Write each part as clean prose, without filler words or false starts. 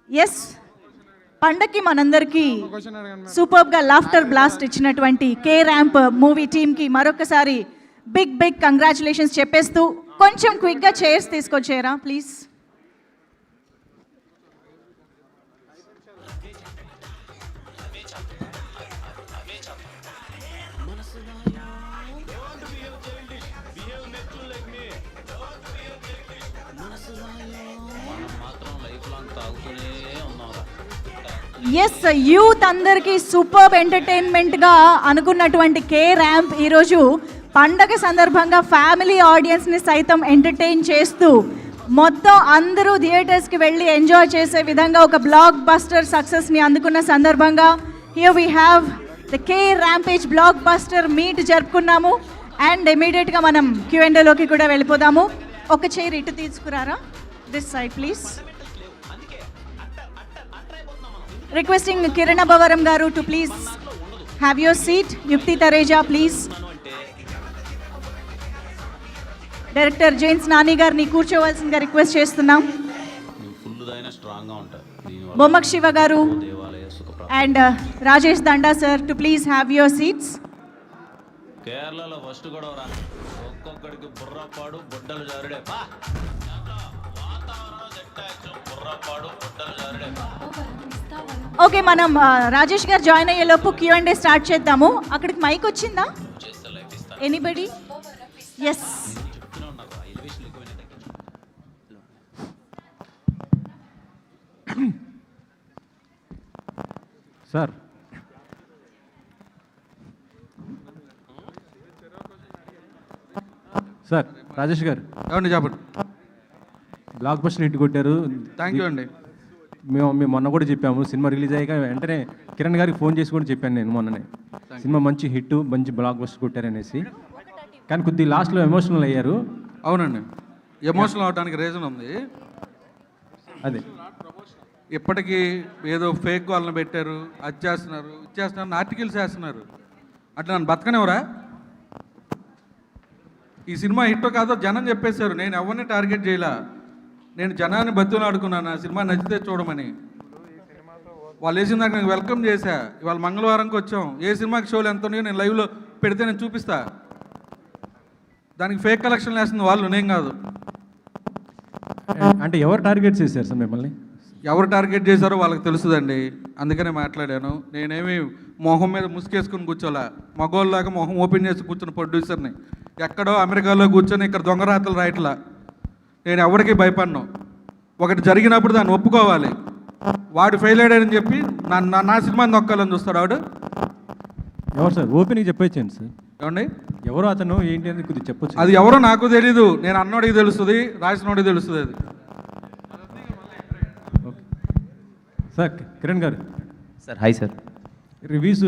Yes, పండక్కి మనందరికీ సూపర్గా లాఫ్టర్ బ్లాస్ట్ ఇచ్చినటువంటి కే ర్యాంప్ మూవీ టీమ్కి మరొకసారి బిగ్ కంగ్రాచులేషన్స్ చెప్పేస్తూ కొంచెం క్విక్గా చైర్స్ తీసుకొచ్చేరా ప్లీజ్. ఎస్, యూత్ అందరికీ సూపర్ ఎంటర్టైన్మెంట్గా అనుకున్నటువంటి కే ర్యాంప్ ఈరోజు పండగ సందర్భంగా ఫ్యామిలీ ఆడియన్స్ని సైతం ఎంటర్టైన్ చేస్తూ మొత్తం అందరూ థియేటర్స్కి వెళ్ళి ఎంజాయ్ చేసే విధంగా ఒక బ్లాక్ బస్టర్ సక్సెస్ని అందుకున్న సందర్భంగా here we have the K rampage blockbuster meet జరుపుకున్నాము. అండ్ ఇమీడియట్గా మనం Q&Aలోకి కూడా వెళ్ళిపోదాము. ఒక చైర్ ఇటు తీసుకురారా, this side please. Requesting Kiran Abbavaram garu to please have your seat. Yukti Thareja please. Director Jains Nani గారిని కూర్చోవలసిందిగా రిక్వెస్ట్ చేస్తున్నాం. Bommak Shiva garu and Rajesh Danda sir to please have your seats. కేరళలో ఫస్ట్ కూడా ఒక్కొక్కడికి బుర్రపాడు బుడ్డలు జారుడే ఓకే, మనం రాజేష్ గారు జాయిన్ అయ్యేలోపు Q&A స్టార్ట్ చేద్దాము. అక్కడికి మైక్ వచ్చిందా? Anybody? Yes. Sir, sir Rajesh garu ఏమండి చెప్పండి. బ్లాక్ బస్టర్ హిట్ కొట్టారు. థ్యాంక్ యూ అండి. మేము మొన్న కూడా చెప్పాము, సినిమా రిలీజ్ అయ్యాక వెంటనే కిరణ్ గారికి ఫోన్ చేసి కూడా చెప్పాను నేను మొన్ననే, సినిమా మంచి హిట్, మంచి బ్లాక్ బస్టర్ కొట్టారనేసి. కానీ కొద్దిగా లాస్ట్లో ఎమోషనల్ అయ్యారు. అవునండి, ఎమోషనల్ అవడానికి రీజన్ ఉంది. అదే ఇప్పటికీ ఏదో ఫేక్ వాళ్ళని పెట్టారు, అది చేస్తున్నారు, ఇది చేస్తున్నారు, ఆర్టికల్స్ వేస్తున్నారు. అట్లా నన్ను బతకనివరా? ఈ సినిమా హిట్ కాదో జనం చెప్పేశారు. నేను ఎవరిని టార్గెట్ చేయలే, నేను జనాన్ని బతులు ఆడుకున్నాను. ఆ సినిమా నచ్చితే చూడమని వాళ్ళు వేసిన దాకా నేను వెల్కమ్ చేశా. ఇవాళ మంగళవారంకి వచ్చాం. ఏ సినిమాకి షోలు ఎంత ఉన్నాయో నేను లైవ్లో పెడితే నేను చూపిస్తా. దానికి ఫేక్ కలెక్షన్లు వేస్తుంది వాళ్ళు, నేను కాదు. అంటే ఎవరు టార్గెట్ చేశారు సార్ మిమ్మల్ని? ఎవరు టార్గెట్ చేశారో వాళ్ళకి తెలుస్తుందండి, అందుకనే మాట్లాడాను. నేనేమి మొహం మీద ముసుకేసుకుని కూర్చోలే, మగోళ్ళలాగా మొహం ఓపెన్ చేసి కూర్చుని ప్రొడ్యూసర్ని. ఎక్కడో అమెరికాలో కూర్చొని ఇక్కడ దొంగరాతలు రాయట్లా. నేను ఎవరికి భయపడను. ఒకటి జరిగినప్పుడు దాన్ని ఒప్పుకోవాలి. వాడు ఫెయిల్ అయ్యాడని చెప్పి నా సినిమాని నొక్కాలని చూస్తాడు వాడు. ఎవరు సార్? ఓపెనింగ్ చెప్పొచ్చండి సార్. ఏమండి, ఎవరు అతను ఏంటి అని కొద్దిగా చెప్పొచ్చు. అది ఎవరో నాకు తెలీదు, నేను అన్నోడికి తెలుస్తుంది, రాసినోడికి తెలుస్తుంది. అది sir Kiran garu. Sir hi sir. Reviews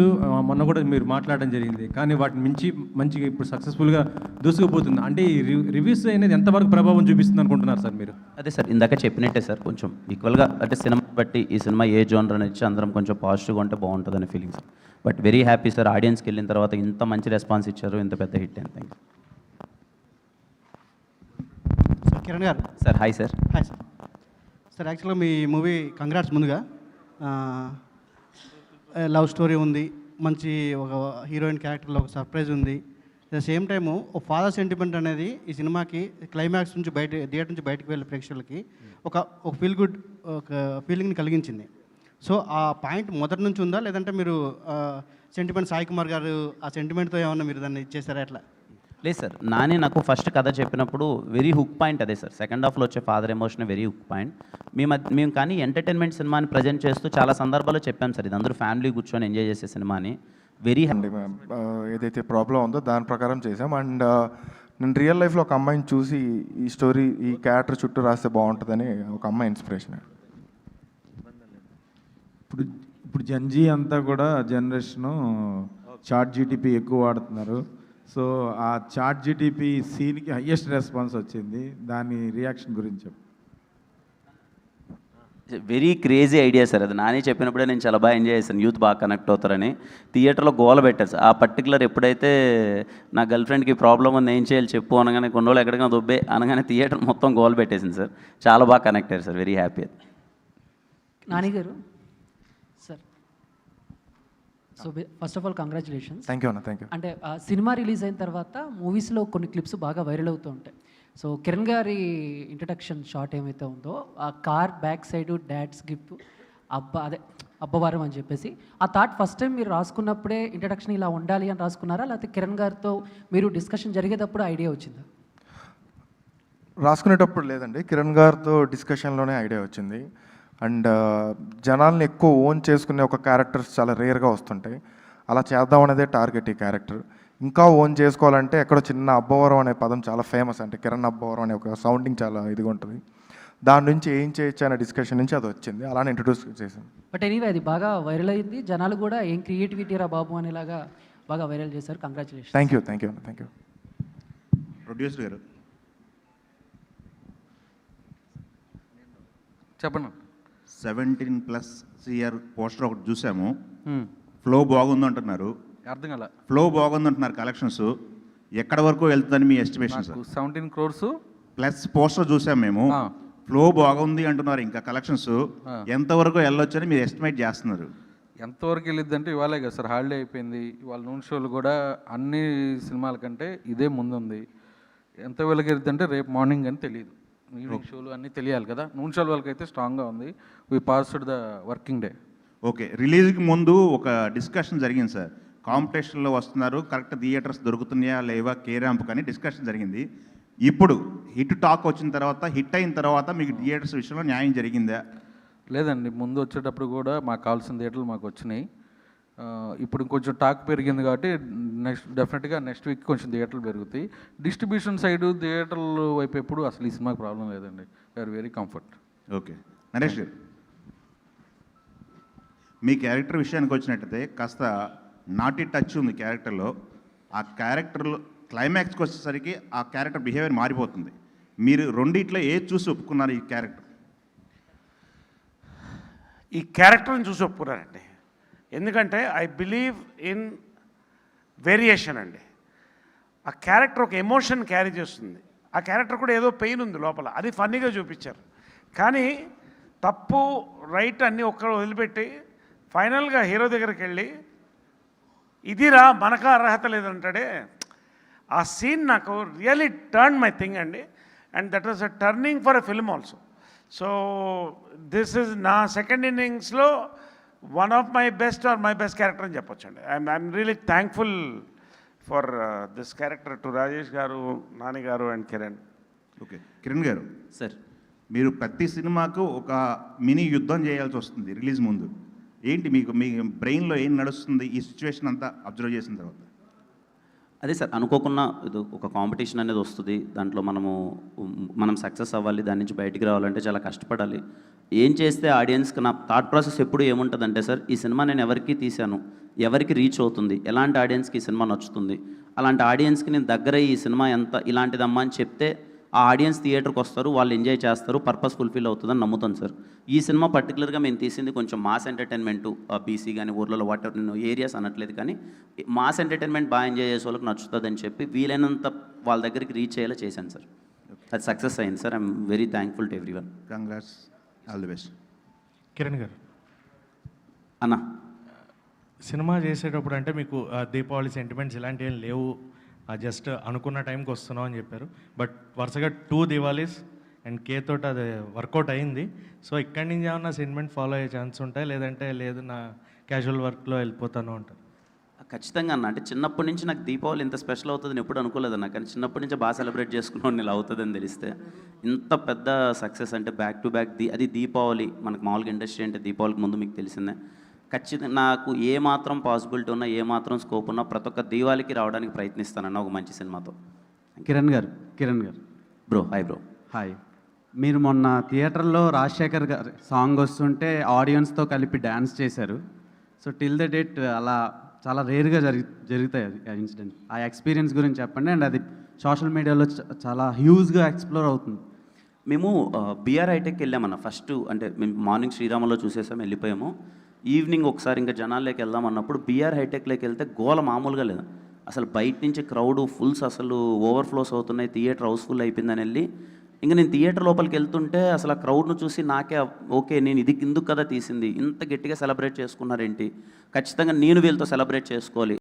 మొన్న కూడా మీరు మాట్లాడడం జరిగింది, కానీ వాటిని మించి మంచిగా ఇప్పుడు సక్సెస్ఫుల్గా దూసుకుపోతుంది. అంటే ఈ రివ్యూస్ అనేది ఎంతవరకు ప్రభావం చూపిస్తుంది అనుకుంటున్నారు సార్ మీరు? అదే సార్, ఇందాక చెప్పినట్టే సార్, కొంచెం ఈక్వల్గా అంటే సినిమా బట్టి ఈ సినిమా ఏ జోనర్ అని ఇచ్చి అందరం కొంచెం పాజిటివ్గా ఉంటే బాగుంటుందనే feeling sir. But very happy sir, ఆడియన్స్కి వెళ్ళిన తర్వాత ఇంత మంచి రెస్పాన్స్ ఇచ్చారు, ఇంత పెద్ద hit and thank you sir. Kiran garu. Sir hi sir. Hi sir. Sir యాక్చువల్గా మీ మూవీ కంగ్రాట్స్ ముందుగా. లవ్ స్టోరీ ఉంది, మంచి ఒక హీరోయిన్ క్యారెక్టర్లో ఒక సర్ప్రైజ్ ఉంది. అట్ ద సేమ్ టైము ఒక ఫాదర్ సెంటిమెంట్ అనేది ఈ సినిమాకి క్లైమాక్స్ నుంచి థియేటర్ నుంచి బయటకు వెళ్ళే ప్రేక్షకులకి ఒక ఫీల్ గుడ్ ఒక ఫీలింగ్ని కలిగించింది. సో ఆ పాయింట్ మొదటి నుంచి ఉందా, లేదంటే మీరు సెంటిమెంట్ సాయి కుమార్ గారు ఆ సెంటిమెంట్తో ఏమన్నా మీరు దాన్ని ఇచ్చేసారా ఎట్లా? లేదు సార్, నాని నాకు ఫస్ట్ కథ చెప్పినప్పుడు వెరీ హుక్ పాయింట్ అదే సార్. సెకండ్ హాఫ్లో వచ్చే father emotion very hook point. మేము కానీ ఎంటర్టైన్మెంట్ సినిమాని ప్రజెంట్ చేస్తూ చాలా సందర్భాల్లో చెప్పాం సార్, ఇది అందరూ ఫ్యామిలీ కూర్చొని ఎంజాయ్ చేసే సినిమాని. Very happy. ఏదైతే ప్రాబ్లం ఉందో దాని ప్రకారం చేసాం. అండ్ నేను రియల్ లైఫ్లో ఒక అమ్మాయిని చూసి ఈ స్టోరీ ఈ క్యారెక్టర్ చుట్టూ రాస్తే బాగుంటుందని ఒక అమ్మాయి ఇన్స్పిరేషన్. ఇప్పుడు జంజీ అంతా కూడా జనరేషను చాట్ జీటీపీ ఎక్కువ వాడుతున్నారు. సో ఆ చాట్ జీటీపీ సీన్కి హయ్యెస్ట్ రెస్పాన్స్ వచ్చింది, దాని రియాక్షన్ గురించి చెప్పు. వెరీ క్రేజీ ఐడియా సార్ అది. నాని చెప్పినప్పుడే నేను చాలా బాగా ఎంజాయ్ చేశాను, యూత్ బాగా కనెక్ట్ అవుతారని. థియేటర్లో గోల పెట్టారు సార్. ఆ పర్టికులర్ ఎప్పుడైతే నా గర్ల్ ఫ్రెండ్కి ప్రాబ్లం ఉంది ఏం చేయాలి చెప్పు అనగానే, కొన్ని రోజులు ఎక్కడికైనా దొబ్బే అనగానే థియేటర్ మొత్తం గోల పెట్టేసింది సార్. చాలా బాగా కనెక్ట్ అయ్యారు sir, very happy. Nani garu sir, so first of all congratulations. Thank you అన్న, థ్యాంక్ యూ. అంటే సినిమా రిలీజ్ అయిన తర్వాత మూవీస్లో కొన్ని క్లిప్స్ బాగా వైరల్ అవుతూ ఉంటాయి. సో కిరణ్ గారి ఇంట్రడక్షన్ షాట్ ఏమైతే ఉందో, ఆ car back side dad's gift Abbavaram అని చెప్పేసి, ఆ థాట్ ఫస్ట్ టైం మీరు రాసుకున్నప్పుడే ఇంట్రడక్షన్ ఇలా ఉండాలి అని రాసుకున్నారా, లేకపోతే కిరణ్ గారితో మీరు డిస్కషన్ జరిగేటప్పుడు ఐడియా వచ్చిందా? రాసుకునేటప్పుడు లేదండి, కిరణ్ గారితో డిస్కషన్లోనే ఐడియా వచ్చింది. అండ్ జనాల్ని ఎక్కువ ఓన్ చేసుకునే ఒక క్యారెక్టర్స్ చాలా రేర్గా వస్తుంటాయి. అలా చేద్దాం అనేదే టార్గెట్ ఈ క్యారెక్టర్. ఇంకా ఓన్ చేసుకోవాలంటే ఎక్కడో చిన్న అబ్బవరం అనే పదం చాలా ఫేమస్, అంటే కిరణ్ అబ్బవరం అనే ఒక సౌండింగ్ చాలా ఇదిగా ఉంటుంది. దాని నుంచి ఏం చేయొచ్చు అనే డిస్కషన్ నుంచి అది వచ్చింది, అలానే ఇంట్రడ్యూస్ చేసాం. బట్ ఎనీవే అది బాగా వైరల్ అయింది, జనాలు కూడా ఏం క్రియేటివిటీ రా బాబు అనేలాగా బాగా వైరల్ చేశారు. Congratulation. Thank you, thank you, thank you. Producer గారు చెప్పండి. 17+ CR పోస్టర్ ఒకటి చూసాము, ఫ్లో బాగుంది అంటున్నారు. అర్థం కాల. ఫ్లో బాగుంది అంటున్నారు, కలెక్షన్స్ ఎక్కడ వరకు వెళ్తుందని మీ estimation sir? 17 crores plus poster చూసాం మేము, ఫ్లో బాగుంది అంటున్నారు, ఇంకా కలెక్షన్స్ ఎంతవరకు వెళ్ళొచ్చని మీరు ఎస్టిమేట్ చేస్తున్నారు? ఎంతవరకు వెళ్ళిద్దంటే ఇవాళే కదా సార్, హాలిడే అయిపోయింది. ఇవాళ నూన్ షోలు కూడా అన్ని సినిమాల కంటే ఇదే ముందుంది. ఎంత వెళ్ళకి వెళ్తుందంటే రేపు మార్నింగ్ అని తెలియదు. ఈవినింగ్ షోలు అన్నీ తెలియాలి కదా. నూన్ షోల వాళ్ళకి అయితే స్ట్రాంగ్గా ఉంది. We passed the working day. Okay, రిలీజ్కి ముందు ఒక డిస్కషన్ జరిగింది సార్, కాంపిటీషన్లో వస్తున్నారు, కరెక్ట్ థియేటర్స్ దొరుకుతున్నాయా లేవా కే ర్యాంప్ కానీ డిస్కషన్ జరిగింది. ఇప్పుడు హిట్ టాక్ వచ్చిన తర్వాత, హిట్ అయిన తర్వాత మీకు థియేటర్స్ విషయంలో న్యాయం జరిగిందా? లేదండి, ముందు వచ్చేటప్పుడు కూడా మాకు కావాల్సిన థియేటర్లు మాకు వచ్చినాయి. ఇప్పుడు కొంచెం టాక్ పెరిగింది కాబట్టి డెఫినెట్గా నెక్స్ట్ వీక్ కొంచెం థియేటర్లు పెరుగుతాయి. డిస్ట్రిబ్యూషన్ సైడ్ థియేటర్లు వైపు ఎప్పుడు అసలు ఈ సినిమాకి ప్రాబ్లం లేదండి. We're very comfort. Okay, Naresh garu, మీ క్యారెక్టర్ విషయానికి వచ్చినట్టయితే కాస్త నాటి టచ్ ఉంది క్యారెక్టర్లో. ఆ క్యారెక్టర్లో క్లైమాక్స్కి వచ్చేసరికి ఆ క్యారెక్టర్ బిహేవియర్ మారిపోతుంది. మీరు రెండిట్లో ఏది చూసి ఒప్పుకున్నారు ఈ క్యారెక్టర్? ఈ క్యారెక్టర్ని చూసి ఒప్పుకున్నానండి, ఎందుకంటే ఐ బిలీవ్ ఇన్ వేరియేషన్ అండి. ఆ క్యారెక్టర్ ఒక ఎమోషన్ క్యారీ చేస్తుంది. ఆ క్యారెక్టర్ కూడా ఏదో పెయిన్ ఉంది లోపల, అది ఫన్నీగా చూపించారు. కానీ తప్పు రైట్ అన్నీ ఒక్కరు వదిలిపెట్టి ఫైనల్గా హీరో దగ్గరికి వెళ్ళి ఇదిరా మనకు అర్హత లేదంటాడే, ఆ సీన్ నాకు రియలీ టర్న్ మై థింగ్ అండి. And that was a turning for a film also. So this is నా సెకండ్ ఇన్నింగ్స్లో one of my best or my best character అని చెప్పొచ్చండి. I'm really thankful for this character to Rajesh garu, Nani గారు and Kiran. Okay, Kiran garu sir, మీరు ప్రతి సినిమాకు ఒక mini యుద్ధం చేయాల్సి వస్తుంది రిలీజ్ ముందు. ఏంటి మీకు మీ బ్రెయిన్లో ఏం నడుస్తుంది ఈ సిచ్యువేషన్ అంతా అబ్జర్వ్ చేసిన తర్వాత? అదే సార్, అనుకోకుండా ఇది ఒక కాంపిటీషన్ అనేది వస్తుంది, దాంట్లో మనం సక్సెస్ అవ్వాలి, దాని నుంచి బయటికి రావాలంటే చాలా కష్టపడాలి. ఏం చేస్తే ఆడియన్స్కి నా థాట్ ప్రాసెస్ ఎప్పుడు ఏముంటుందంటే సార్, ఈ సినిమా నేను ఎవరికి తీశాను, ఎవరికి రీచ్ అవుతుంది, ఎలాంటి ఆడియన్స్కి ఈ సినిమా నచ్చుతుంది, అలాంటి ఆడియన్స్కి నేను దగ్గర ఈ సినిమా ఎంత ఇలాంటిదమ్మా అని చెప్తే ఆ ఆడియన్స్ థియేటర్కి వస్తారు, వాళ్ళు ఎంజాయ్ చేస్తారు, పర్పస్ ఫుల్ఫిల్ అవుతుందని నమ్ముతాను సార్. ఈ సినిమా పర్టికులర్గా మేము తీసింది కొంచెం మాస్ ఎంటర్టైన్మెంటు, బీసీ కానీ ఊర్లలో వాటర్ ఏరియాస్ అనట్లేదు, కానీ మాస్ ఎంటర్టైన్మెంట్ బాగా ఎంజాయ్ చేసే వాళ్ళకి నచ్చుతుందని చెప్పి వీలైనంత వాళ్ళ దగ్గరికి రీచ్ అయ్యేలా చేశాను సార్. అది సక్సెస్ అయింది sir. I'm very thankful to everyone. Congrats, all the best. Kiran గారు, అన్న సినిమా చేసేటప్పుడు అంటే మీకు దీపావళి సెంటిమెంట్స్ ఇలాంటివి ఏం లేవు, జస్ట్ అనుకున్న టైంకి వస్తున్నాం అని చెప్పారు. బట్ వరుసగా 2 దివాళీస్ అండ్ కే తోటి అది వర్కౌట్ అయింది. సో ఇక్కడి నుంచి ఏమన్నా సెంటిమెంట్ ఫాలో అయ్యే ఛాన్స్ ఉంటాయి, లేదంటే లేదు నా క్యాజువల్ వర్క్లో వెళ్ళిపోతాను అంటారు? ఖచ్చితంగా అన్న, అంటే చిన్నప్పటి నుంచి నాకు దీపావళి ఇంత స్పెషల్ అవుతుందని ఎప్పుడు అనుకోలేదన్న, కానీ చిన్నప్పటి నుంచి బాగా సెలబ్రేట్ చేసుకున్నాను ఇలా అవుతుందని తెలిస్తే. ఇంత పెద్ద సక్సెస్ అంటే బ్యాక్ టు బ్యాక్ అది దీపావళి, మనకు మామూలుగా ఇండస్ట్రీ అంటే దీపావళికి ముందు మీకు తెలిసిందే. ఖచ్చితంగా నాకు ఏ మాత్రం పాసిబిలిటీ ఉన్నా, ఏ మాత్రం స్కోప్ ఉన్నా ప్రతి ఒక్క దీవాళికి రావడానికి ప్రయత్నిస్తానన్న ఒక మంచి సినిమాతో. కిరణ్ గారు బ్రో, హాయ్ బ్రో. హాయ్. మీరు మొన్న థియేటర్లో రాజశేఖర్ గారి సాంగ్ వస్తుంటే ఆడియన్స్తో కలిపి డ్యాన్స్ చేశారు. సో టిల్ ద డేట్ అలా చాలా రేర్గా జరుగుతాయి ఆ ఇన్సిడెంట్. ఆ ఎక్స్పీరియన్స్ గురించి చెప్పండి. అండ్ అది సోషల్ మీడియాలో చాలా హ్యూజ్గా ఎక్స్ప్లోర్ అవుతుంది. మేము బిఆర్ హైటెక్ వెళ్ళామన్న ఫస్ట్, అంటే మేము మార్నింగ్ శ్రీరామలో చూసేసాము, వెళ్ళిపోయాము. ఈవినింగ్ ఒకసారి ఇంకా జనాల్లోకి వెళ్దాం అన్నప్పుడు బిఆర్ హైటెక్లోకి వెళ్తే గోల మామూలుగా లేదు అసలు. బయట నుంచి క్రౌడ్ ఫుల్స్ అసలు ఓవర్ఫ్లోస్ అవుతున్నాయి, థియేటర్ హౌస్ఫుల్ అయిపోయిందని వెళ్ళి ఇంకా నేను థియేటర్ లోపలికి వెళ్తుంటే అసలు ఆ క్రౌడ్ను చూసి నాకే ఓకే నేను ఇది ఇందుకు కదా తీసింది, ఇంత గట్టిగా సెలబ్రేట్ చేసుకున్నారేంటి, ఖచ్చితంగా నేను వీళ్ళతో సెలబ్రేట్ చేసుకోవాలి.